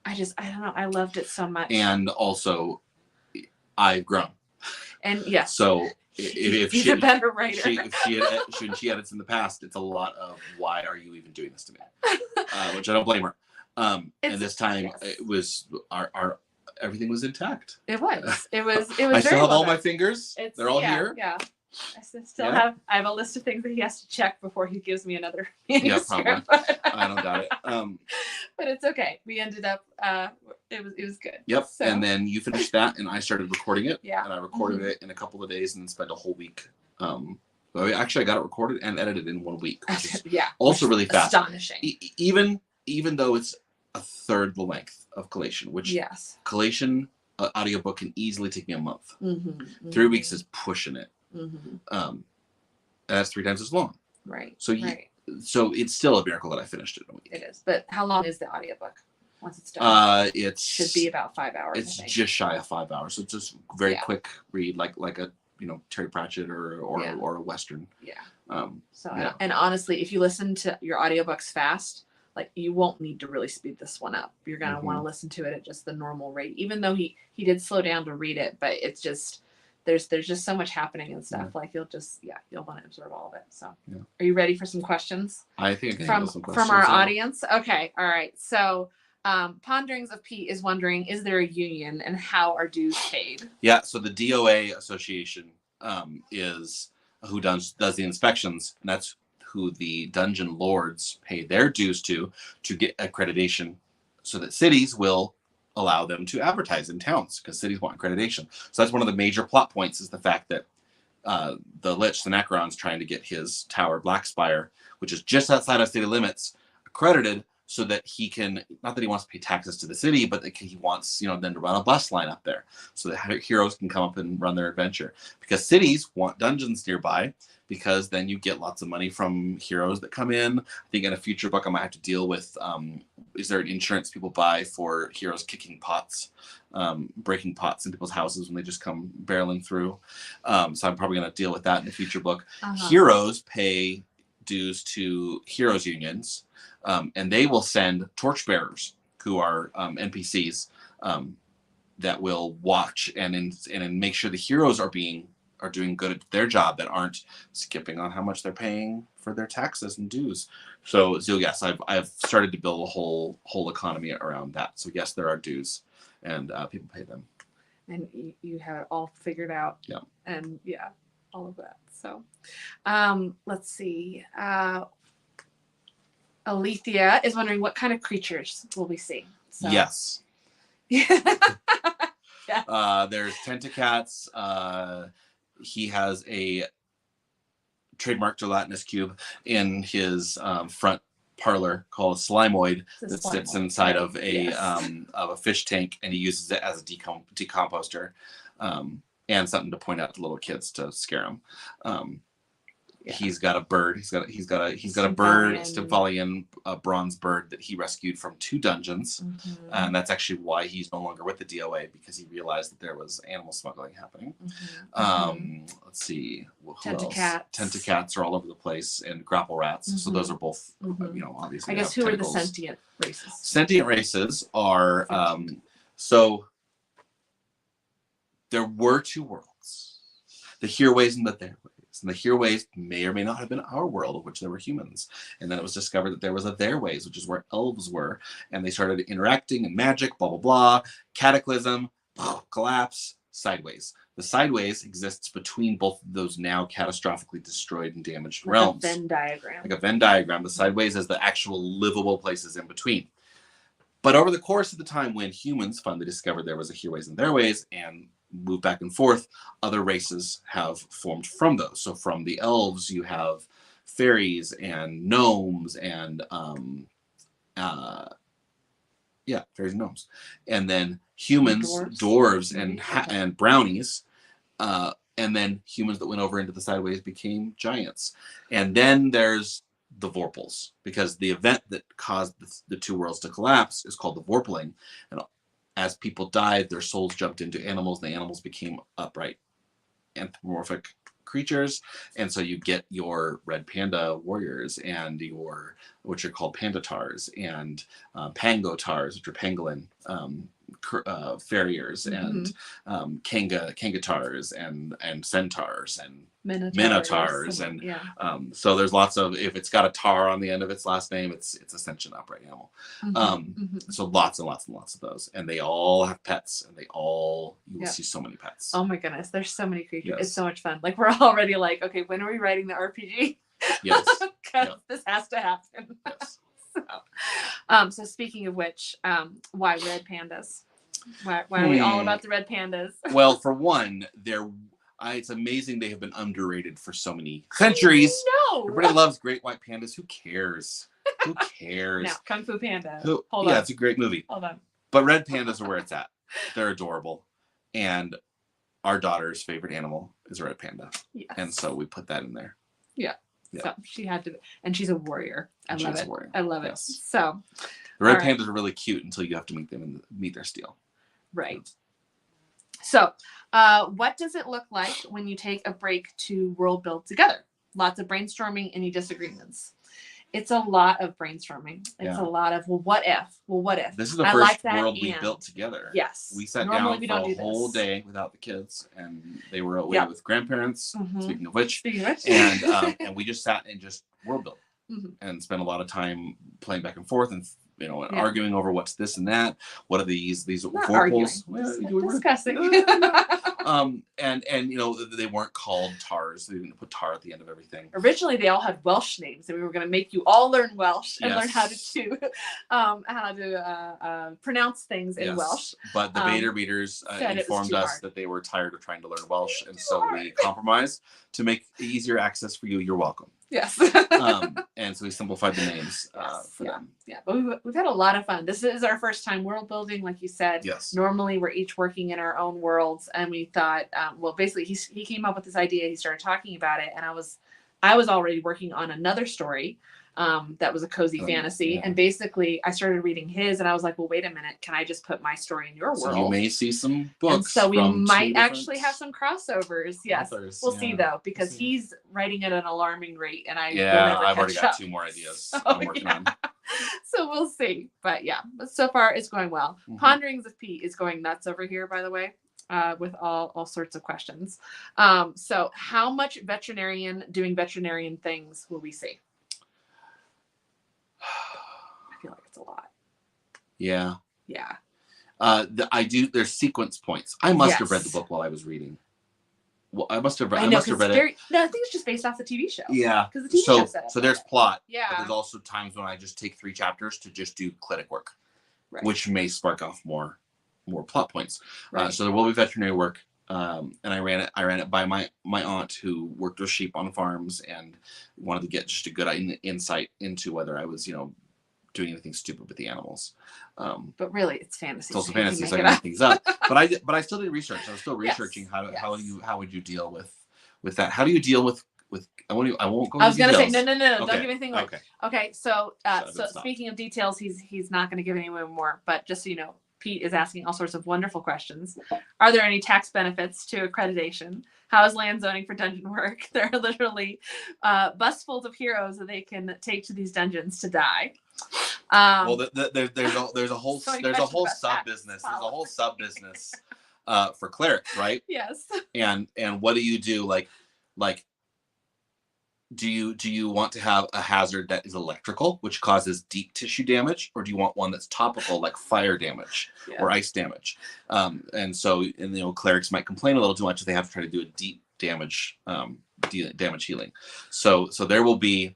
I don't know. I loved it so much. And also I've grown. And yes. So if he's a better writer. She edits in the past, it's a lot of why are you even doing this to me? Which I don't blame her. And It's- this time yes. it was our everything was intact. It was. It was. I very still have well all my done. fingers. They're all here. Yeah. Yeah. I have a list of things that he has to check before he gives me another Yeah, manuscript. probably. I don't doubt it. But it's okay. We ended up. It was good. Yep. So, And then you finished that, and I started recording it. Yeah. And I recorded it in a couple of days, and then spent a whole week. Well, actually, I got it recorded and edited in 1 week, which is yeah. also really fast. Astonishing. Even though it's a third the length of Collation, which Yes. Collation audiobook can easily take me a month. Mm-hmm. 3 weeks is pushing it. Mm-hmm. That's 3 times as long. Right. So right. So it's still a miracle that I finished it in a week. It is. But how long is the audiobook once it's done? It should be about 5 hours. It's just shy of 5 hours. So it's just very Yeah. quick read, like a Terry Pratchett or a Western. Yeah. So Yeah. and honestly, if you listen to your audiobooks fast, like you won't need to really speed this one up. You're gonna want to listen to it at just the normal rate. Even though he did slow down to read it, but it's just there's just so much happening and stuff. Like you'll want to absorb all of it. So are you ready for some questions? I think I can handle some questions from our yeah. audience? Okay, all right. So Ponderings of Pete is wondering, is there a union and how are dues paid? Yeah, so the DOA Association is who does the inspections, and that's who the dungeon lords pay their dues to get accreditation, so that cities will allow them to advertise in towns, because cities want accreditation. So that's one of the major plot points, is the fact that the Lich Sennacheron's trying to get his tower Blackspire, which is just outside of city limits, accredited, so that he can, not that he wants to pay taxes to the city, but that he wants, then to run a bus line up there so that heroes can come up and run their adventure. Because cities want dungeons nearby, because then you get lots of money from heroes that come in. I think in a future book I might have to deal with, is there an insurance people buy for heroes kicking pots, breaking pots in people's houses when they just come barreling through. So I'm probably going to deal with that in a future book. Heroes pay dues to heroes unions. And they will send torchbearers, who are NPCs, that will watch and make sure the heroes are doing good at their job, that aren't skipping on how much they're paying for their taxes and dues. So yes, I've started to build a whole economy around that. So yes, there are dues, and people pay them. And you have it all figured out. Yeah. And all of that. So, let's see. Alethea is wondering, what kind of creatures will we see? So. Yes. Yeah. There's Tentacats. He has a trademark gelatinous cube in his front parlor called a Slimoid that sits inside of a fish tank, and he uses it as a decomposter, and something to point out to little kids to scare them. He's got a bird. He's got a bird, Stymphalian, a bronze bird that he rescued from 2 dungeons, and that's actually why he's no longer with the DOA, because he realized that there was animal smuggling happening. Let's see, Tentacats are all over the place, and grapple rats. So those are both, obviously. I guess who tentacles. are the sentient races? Sentient races are so there were 2 worlds, the Hereways and the Thereways. And the Hereways may or may not have been our world, of which there were humans. And then it was discovered that there was a Thereways, which is where elves were. And they started interacting and magic, blah, blah, blah. Cataclysm, collapse, sideways. The sideways exists between both of those now catastrophically destroyed and damaged realms. Like a Venn diagram. Like a Venn diagram. The sideways is the actual livable places in between. But over the course of the time when humans finally discovered there was a Hereways and Thereways and move back and forth, other races have formed from those. So from the elves, you have fairies and gnomes and fairies and gnomes, and then humans, dwarves and brownies, and then humans that went over into the sideways became giants. And then there's the Vorpals, because the event that caused the 2 worlds to collapse is called the Vorpaling, and as people died, their souls jumped into animals. The animals became upright anthropomorphic creatures, and so you get your red panda warriors and which are called pandatars, and pangotars, which are pangolin farriers and kangatars and centaurs and Minotaurs and yeah. So there's lots of, if it's got a tar on the end of its last name, it's ascension upright animal. So lots and lots and lots of those, and they all have pets, and you will see so many pets. Oh my goodness, there's so many creatures. Yes. It's so much fun. Like we're already like, okay, when are we writing the RPG? Yes. Because this has to happen. Yes. So speaking of which, why red pandas? Why are we all about the red pandas? Well, for one, it's amazing they have been underrated for so many centuries. No. Everybody loves great white pandas. Who cares? Who cares? Now, Kung Fu Panda. Hold on. It's a great movie. Hold on. But red pandas are where it's at. They're adorable. And our daughter's favorite animal is a red panda. Yes. And so we put that in there. Yeah. So she had to, and she's a warrior. I love it. I love it. Yes. So the red pandas are really cute until you have to meet them and meet their steel. Right. So, what does it look like when you take a break to world build together? Lots of brainstorming, any disagreements? It's a lot of brainstorming. It's a lot of, well, what if? Well, what if? This is the first world we built together. Yes. We sat down for a whole day without the kids, and they were away with grandparents, speaking of which. And we just sat and just world built and spent a lot of time playing back and forth and arguing over what's this and that. What are these vorpals? Well, discussing. And they weren't called tars. They didn't put tar at the end of everything. Originally, they all had Welsh names, and we were going to make you all learn Welsh and learn how to pronounce things in Welsh. But the beta readers informed us that they were tired of trying to learn Welsh, and so we compromised to make easier access for you. You're welcome. Yes. And so we simplified the names for them. Yeah, but we've had a lot of fun. This is our first time world building, like you said. Yes. Normally, we're each working in our own worlds, and we thought, basically, he came up with this idea. He started talking about it, and I was already working on another story. That was a cozy fantasy. And basically I started reading his and I was like, well, wait a minute. Can I just put my story in your world? So you may see some books. And so we might actually have some crossovers. Yes. We'll see though, because he's writing at an alarming rate. And I've already got 2 more ideas I'm working on. So we'll see. But so far it's going well. Ponderings of Pete is going nuts over here, by the way. With all sorts of questions. So how much doing veterinarian things will we see? I feel like it's a lot. Yeah. Yeah. There's sequence points. I must have read the book while I was reading. Well, I must have read it. No, I think it's just based off the TV show. Yeah. Because the TV show set up. So there's plot. Yeah. But there's also times when I just take 3 chapters to just do clinic work, which may spark off more plot points. Right. So there will be veterinary work. And I ran it by my aunt who worked with sheep on farms and wanted to get just a good insight into whether I was, doing anything stupid with the animals. But really, it's fantasy. It's also fantasy, so I can make things up. But I still did research. I was still researching how would you deal with that? How do you deal with I won't go into I was going to say details. no, Okay. don't give anything away. Okay, so speaking of details, he's not going to give any more, but just so you know, Pete is asking all sorts of wonderful questions. Are there any tax benefits to accreditation? How is land zoning for dungeon work? There are literally busfuls of heroes that they can take to these dungeons to die. Well, there's a whole sub business. There's a whole sub business for clerics, right? Yes. And what do you do? Like, do you want to have a hazard that is electrical, which causes deep tissue damage, or do you want one that's topical, like fire damage or ice damage? And clerics might complain a little too much if they have to try to do a deep damage healing. So there will be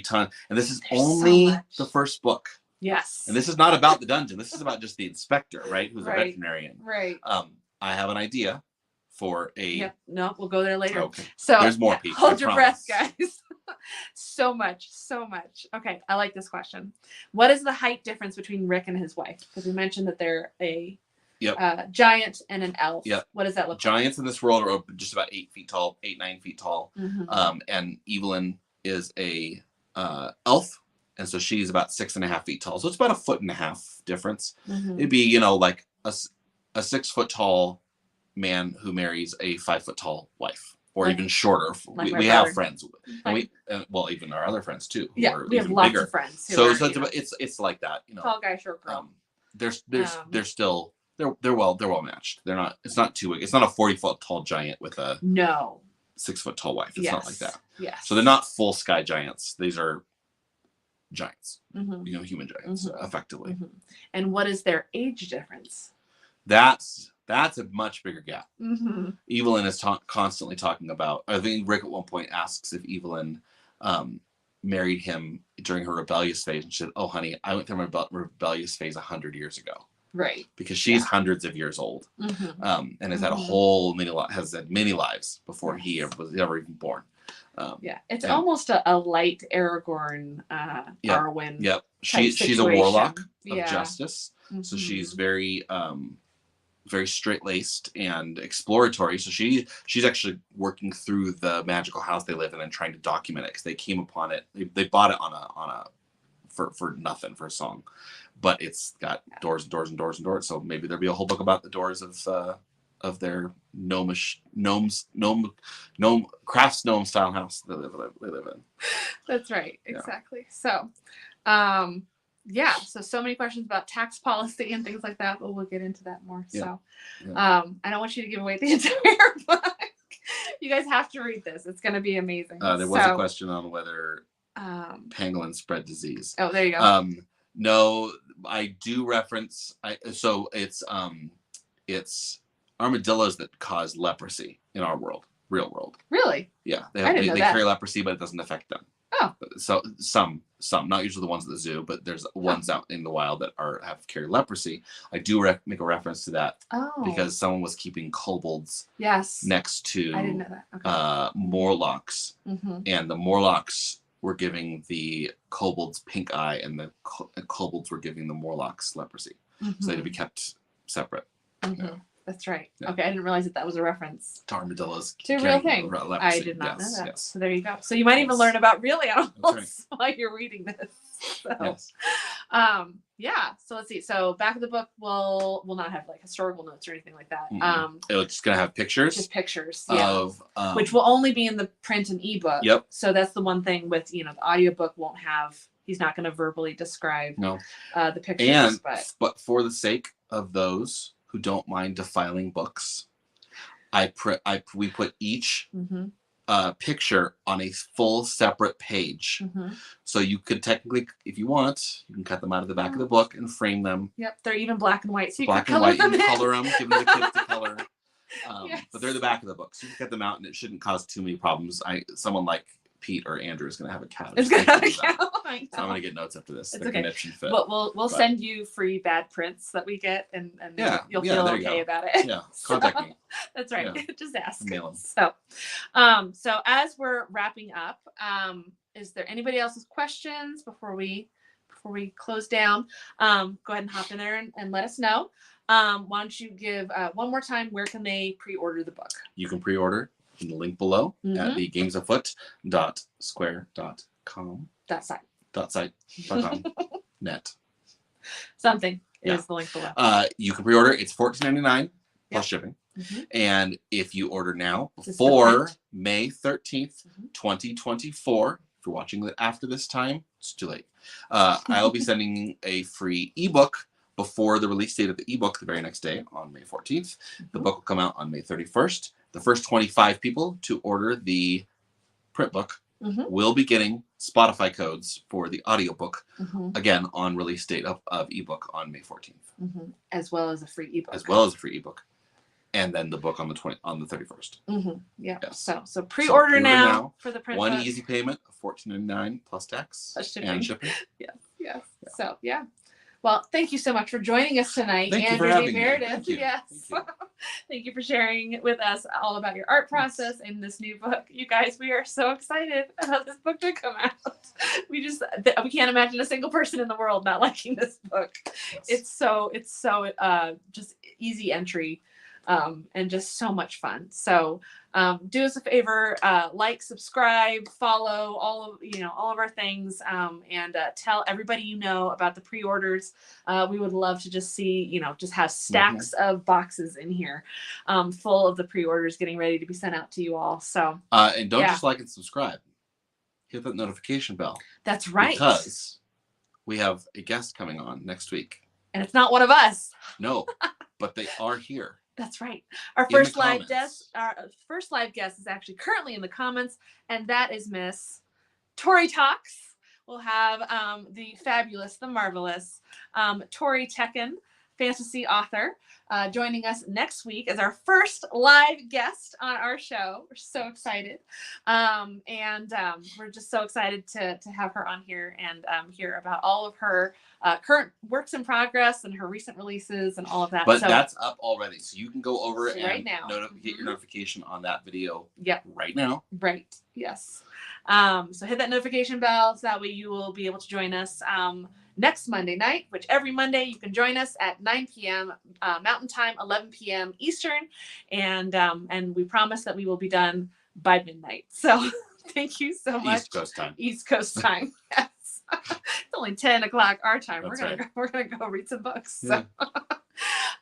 ton, and this is only the first book. Yes. And this is not about the dungeon. This is about just the inspector, right? Who's a veterinarian. Right. I have an idea for a. Yep. No, we'll go there later. Okay. So there's more, Pete. Hold your breath, guys. So much. Okay, I like this question. What is the height difference between Rick and his wife? Because we mentioned that they're a giant and an elf. Yep. What does that look like? Giants in this world are just about 8 feet tall, 9 feet tall. Mm-hmm. And Evelyn is a elf, and so she's about 6.5 feet tall. So it's about 1.5 foot difference. Mm-hmm. It'd be like a 6 foot tall man who marries a 5 foot tall wife, or even shorter. Like we have friends, and even our other friends too. We have lots of friends. So it's like that. Tall guy, short girl. There's still they're well matched. They're not. It's not too. It's not a 40-foot tall giant with a No. 6-foot tall wife. It's not like that. Yes. So they're not full sky giants. These are giants. Mm-hmm. Human giants, effectively. Mm-hmm. And what is their age difference? That's a much bigger gap. Mm-hmm. Evelyn is constantly talking about. I think Rick at one point asks if Evelyn married him during her rebellious phase, and she said, "Oh, honey, I went through my rebellious phase 100 years ago." Right. Because she's hundreds of years old, and has had a whole has had many lives before he was ever even born. It's almost a light Aragorn, Arwen. Yep. She's a warlock of justice, so she's very very straight-laced and exploratory. So she's actually working through the magical house they live in and trying to document it because they came upon it. They bought it on a for nothing, for a song, but it's got doors and doors and doors and doors. So maybe there'll be a whole book about the doors of their crafts gnome style house they live in. That's right. Exactly. So, so many questions about tax policy and things like that, but we'll get into that more. Yeah. So, Yeah. I don't want you to give away the entire book. You guys have to read this. It's going to be amazing. There was a question on whether pangolins spread disease. Oh, there you go. No, I do reference. So it's armadillos that cause leprosy in our real world. Really? Yeah, they I didn't know that. carry leprosy, but it doesn't affect them. Oh. So some, not usually the ones at the zoo, but there's ones out in the wild that carry leprosy. I do make a reference to that because someone was keeping kobolds next to I didn't know that. Okay. Morlocks, and the Morlocks were giving the kobolds pink eye, and the kobolds were giving the Morlocks leprosy. So they had to be kept separate. Yeah. That's right. Yeah. Okay, I didn't realize that was a reference to armadillos. To a real thing. Leprosy. I did not know that. Yes. So there you go. So you might even learn about real animals while you're reading this. So, so let's see. So back of the book will not have like historical notes or anything like that. It's just gonna have pictures. Just pictures of which will only be in the print and ebook. Yep. So that's the one thing with the audiobook won't have. He's not going to verbally describe the pictures, but for the sake of those who don't mind defiling books, we put each picture on a full separate page. So you could technically, if you want, you can cut them out of the back of the book and frame them. Yep, they're even black and white. So you black can and color white, them you can color them, give them to the kids to color. But they're the back of the book, so you can cut them out, and it shouldn't cause too many problems. Someone like Pete or Andrew is going to have a cat. It's going to have a cat. So I'm going to get notes after this. It's the okay. conniption fit. But we'll send you free bad prints that we get, and you'll feel okay about it. Yeah, contact me. That's right. Yeah. Just ask. Mail them. So as we're wrapping up, is there anybody else's questions before we close down? Go ahead and hop in there and let us know. Why don't you give one more time, where can they pre-order the book? You can pre-order in the link below at the gamesofoot.square.com. .site.com. Net. Something is the link below. You can pre-order. It's $14.99 plus shipping. And if you order now before May 13th, 2024, if you're watching it after this time, it's too late. I'll be sending a free ebook before the release date of the ebook the very next day on May 14th. The book will come out on May 31st. The first 25 people to order the print book will be getting Spotify codes for the audiobook, again, on release date of ebook on May 14th. As well as a free ebook. And then the book on the 31st. Yeah. Yes. So pre-order now for the print One book. easy payment of $14.99 plus tax and shipping. Yes. So well, thank you so much for joining us tonight, Andrew D Meredith. Thank you. Yes. Thank you for sharing with us all about your art process in this new book. You guys, we are so excited about this book to come out. We can't imagine a single person in the world not liking this book. Yes. It's so just easy entry. And just so much fun. So do us a favor, like, subscribe, follow all of our things, and tell everybody you know about the pre-orders. We would love to just see, just have stacks of boxes in here full of the pre-orders getting ready to be sent out to you all. So and don't just like and subscribe. Hit that notification bell. That's right. Because we have a guest coming on next week. And it's not one of us. No. but they are here. That's right. Our In the first live comments. guest, is actually currently in the comments, and that is Miss Tori Talks. We'll have the fabulous, the marvelous Tori Tekken, fantasy author, joining us next week as our first live guest on our show. We're so excited. And we're just so excited to have her on here and hear about all of her current works in progress and her recent releases and all of that. But so, that's up already. So you can go over So and right now. get your notification on that video Yep. right now. Right. Yes. So hit that notification bell so that way you will be able to join us next Monday night, which every Monday you can join us at 9 p.m. Mountain Time, 11 p.m. Eastern. And we promise that we will be done by midnight. So thank you so much. East Coast time. East Coast time. Yes. It's only 10 o'clock our time. That's We're gonna go read some books. Yeah.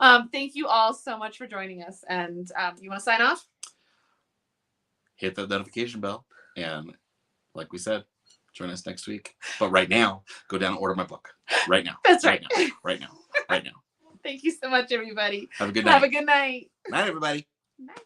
So thank you all so much for joining us. And you want to sign off? Hit that notification bell. And like we said, join us next week. But right now, go down and order my book. Right now. That's right. Right now. Right now. Thank you so much, everybody. Have a good night. Have a good night. Night, everybody. Night.